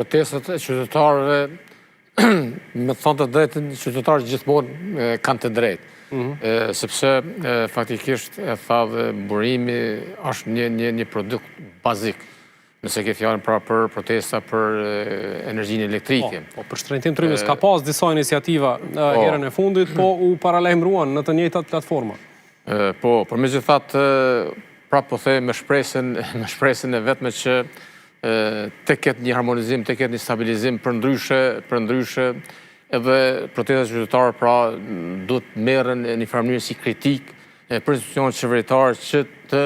Protestat e qytetarëve, me të thonë të drejtën, qytetarët gjithmonë kanë të drejtë. Sepse faktikisht e thadhe burimi është një produkt bazik. Nëse ke fjalën pra për protesta për energjinë elektrike. Për shtrenjtim të rrymës ka pas disa iniciativa herën e fundit, po u paralajmëruan në të njëjtat platforma. Po, për megjithatë, pra po the me shpresën e vetme që të ketë një harmonizim, të ketë një stabilizim për ndryshe edhe protestat qytetarë pra duhet merren në një farë mënyrë si kritik për institucionet qeveritar që të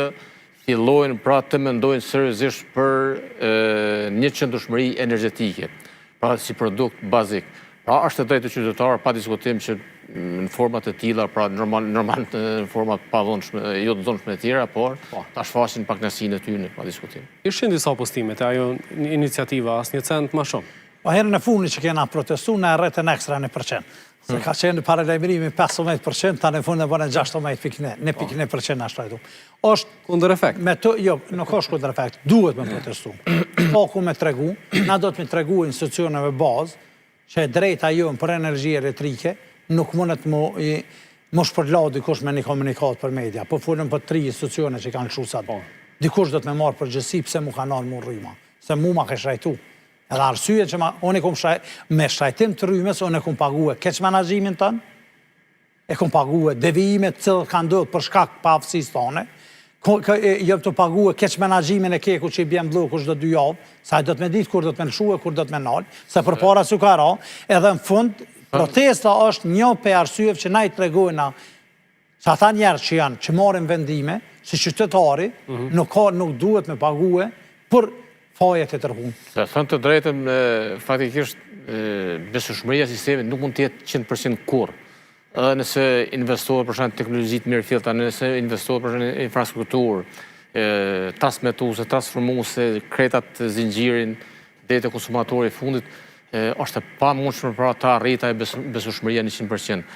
fillojnë pra të mendojnë seriozisht për një qëndrueshmëri energjetike, pra si produkt bazik. Pra është e drejtë e qytetarë pa diskutim që në format e tilla, pra normal në format pa dhunshme, jo të dhunshme të tjera, por ta shfaqin pakënaqësinë e tyre pa diskutim. Ishin disa postime të ajo iniciativa, asnjë cent më shumë. Po herën e fundit që kena protestu në rreth ekstra 1%. Se ka qenë paralajmërimi 15%, tani në fund e bën 16,1% ashtu. Është kundër efekt. Jo, nuk është kundër efekt, duhet me protestu. Po ku me tregu, na do të me tregu institucioneve bazë që e drejta jonë për energji elektrike nuk mundet më shpërlau dikush me një komunikat për media, po folën për 3 institucione që kanë lëshu sa. Dikush do të me marë përgjësi pse mu ka nalë mu rryma, se mu ma ke shajtu. Edhe arsye që unë me shajtim të rrymës, unë e kom pague keq menaxhimin tënë, e kom pague devijimet cilët kanë ndodhur për shkak pa aftësisë tone, jam të pague keq menaxhimin e keku që i bjen blloku çdo 2 javë, sa do të më ditë kur do të më lëshuë, kur do të më nal, se përpara s'u ka ra, edhe në fund protesta është një për arsyeve që na i tregojnë që ata njerëz që janë, që marrin vendime, si qytetari, nuk duhet me pague për fajet e tërhun. Thënë të drejtën, faktikisht, besueshmëria e sistemit nuk mund të jetë 100% kurrë. Edhe nëse investohet për shembull teknologji të mirëfillta, nëse investohet për shembull në infrastrukturë, transmetuese, transformuese, kretat zinxhirin deri te konsumatori i fundit, është e pamundshme për ata arrita e besueshmëria 100%.